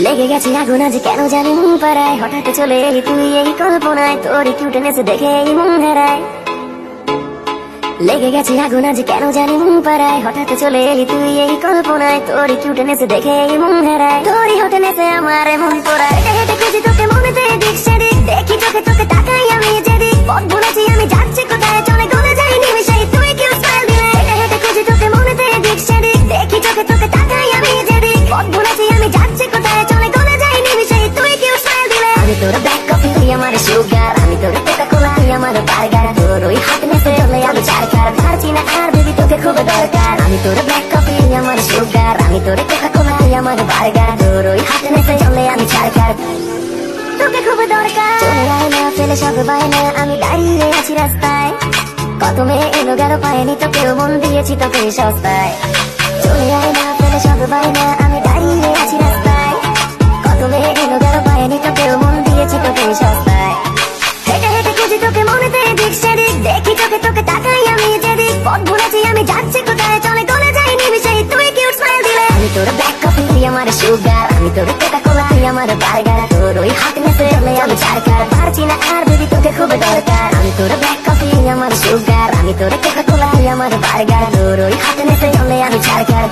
লেগে গেছে আগুন আজ কেন জানি মন পাড়ায়, হঠাৎ চলে এলি তুই এই কল্পনায়, তোর কিউটনেসে দেখে এই মন হারায়। লেগে গেছে আগুন আজ কেন জানি মন পাড়ায়, হঠাৎ চলে এলি তুই এই কল্পনায়, তোর কিউটনেসে দেখে এই মন হারায়। তোরই হটনেসে আমার মন পড়ায়, হেঁটে হেঁটে খুঁজি তোকে মনেতে দিক সেদিক, দেখি চোখে তোকে তাকাই আমি যেদিক, পথ ভুলেছি আমি যাচ্ছি কোথায়, চলে গলে যাই নিমিশেই তুই কিউ স্মাইল দিলে। হেঁটে হেঁটে খুঁজি তোকে মনেতে দিক সেদিক, দেখি চোখে তোকে তাকাই আমি যেদিক, পথ ভুলেছি আমি যাচ্ছি কোথায়, চলে গলে যাই নিমিশেই তুই কিউ স্মাইল দিলে। আমি তোর ব্ল্যাক কফি তুই আমার সুগার, আমি তোর কোকা কোলা তুই আমার বার্গার, তোর ওই হটনেসে চলে আমি চারকার, পারছি না আর বেবি তোকে খুব দরকার। আমি তোর ব্ল্যাক কফি তুই আমার সুগার, আমি তোর কোকা কোলা তুই আমার বার্গার, তোর ওই হটনেসে চলে আমি চারকার, তোকে খুব দরকার। চলে আয় না ফেলে সব বায়না, আমি দাঁড়িয়ে আছি রাস্তায়, কত মেয়ে এলো গেল পায়নি তোকেও মন দিয়েছি তোকে সস্তায়। চলে আয় না ফেলে সব বায়না, আমি দাঁড়িয়ে আছি রাস্তায়, কত মেয়ে এলো গেল পায়নি তোকেও মন দিয়েছি তোকে সস্তায়। হেঁটে হেঁটে খুঁজি তোকে মনেতে দিক সেদিক, দেখি চোখে তোকে তাকাই আমি যেদিক, পথ ভুলেছি আমি যাচ্ছি কোথায়, চলে গলে যাই নিমিশেই তুই কিউট স্মাইল দিলে। আমি তোর ব্ল্যাক কফি তুই আমার সুগার, আমি তোর কোকা কোলা তুই আমার বার্গার, তোর ওই হটনেসে চলে আমি চারকার, পারছি না আর বেবি তোকে খুব দরকার। আমি তোর ব্ল্যাক কফি তুই আমার সুগার, আমি তোর কোকা কোলা তুই আমার বার্গার, তোর ওই হটনেসে চলে আমি চারকার।